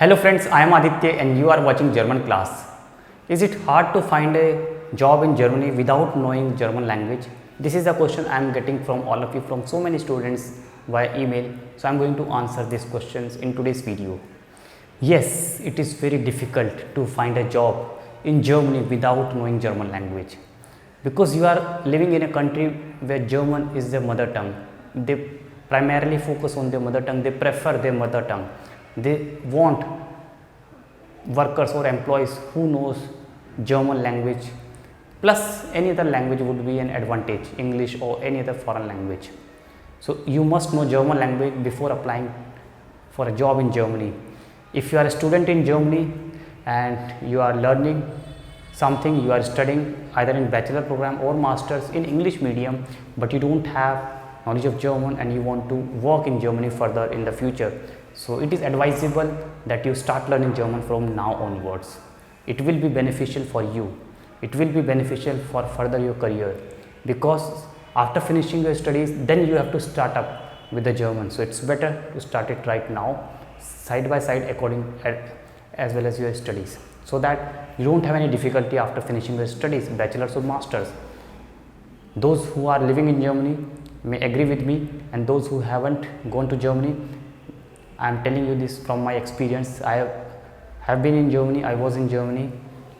Hello friends, I am Aditya and you are watching Germanclass. Is it hard to find a job in Germany without knowing German language? This is a question I am getting from all of you, from so many students via email. So I am going to answer these questions in today's video. Yes, it is very difficult to find a job in Germany without knowing German language. Because you are living in a country where German is their mother tongue. They primarily focus on their mother tongue, they prefer their mother tongue. They want workers or employees who knows German language, plus any other language would be an advantage, English or any other foreign language. So you must know German language before applying for a job in Germany. If you are a student in Germany and you are learning something, you are studying either in bachelor program or masters in English medium, but you don't have knowledge of German and you want to work in Germany further in the future, so it is advisable that you start learning German from now onwards. It will be beneficial for you. It will be beneficial for further your career, because after finishing your studies, then you have to start up with the German. So it's better to start it right now, side by side, as well as your studies, so that you don't have any difficulty after finishing your studies, bachelor's or masters. Those who are living in Germany may agree with me, and those who haven't gone to Germany, I am telling you this from my experience. I have been in Germany, I was in Germany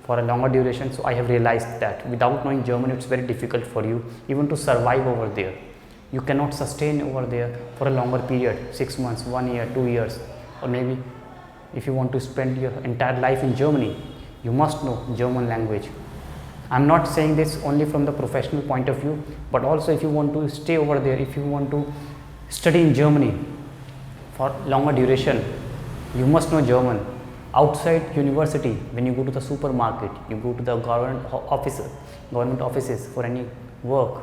for a longer duration, so I have realized that without knowing German, it's very difficult for you even to survive over there. You cannot sustain over there for a longer period, 6 months, 1 year, 2 years, or maybe if you want to spend your entire life in Germany, you must know German language. I am not saying this only from the professional point of view, but also if you want to stay over there, if you want to study in Germany for longer duration, you must know German. Outside university, when you go to the supermarket, you go to the government offices for any work,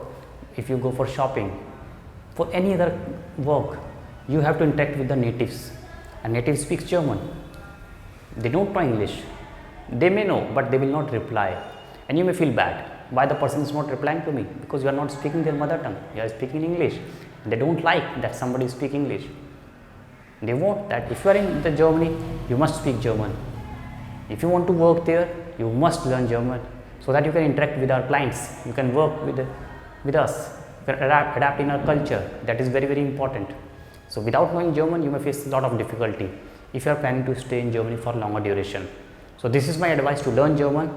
if you go for shopping, for any other work, you have to interact with the natives. A native speaks German. They don't know English. They may know, but they will not reply. And you may feel bad. Why the person is not replying to me? Because you are not speaking their mother tongue. You are speaking English. They don't like that somebody is speaking English. They want that if you are in the Germany, you must speak German. If you want to work there, you must learn German, so that you can interact with our clients. You can work with us. You can adapt in our culture. That is very, very important. So without knowing German, you may face a lot of difficulty if you are planning to stay in Germany for longer duration. So this is my advice, to learn German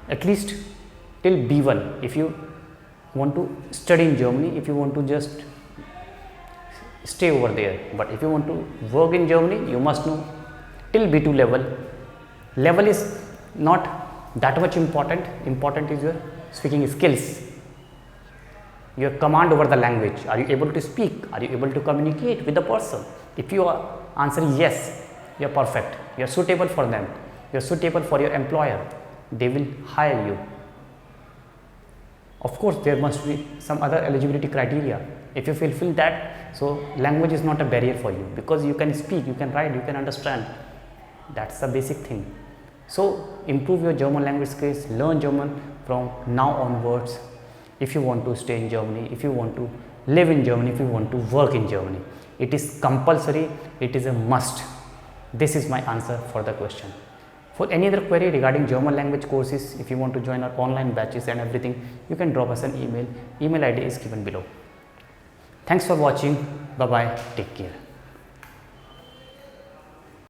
at least till B1 if you want to study in Germany, if you want to just stay over there. But if you want to work in Germany, you must know till B2 level. Level is not that much important. Important is your speaking skills, your command over the language. Are you able to speak? Are you able to communicate with the person? If you are answering yes, you are perfect. You are suitable for them. You are suitable for your employer. They will hire you. Of course, there must be some other eligibility criteria. If you fulfill that, so language is not a barrier for you, because you can speak, you can write, you can understand. That's the basic thing. So improve your German language skills, learn German from now onwards. If you want to stay in Germany, if you want to live in Germany, if you want to work in Germany, it is compulsory, it is a must. This is my answer for the question. For any other query regarding German language courses, if you want to join our online batches and everything, you can drop us an email. Email ID is given below. Thanks for watching. Bye bye. Take care.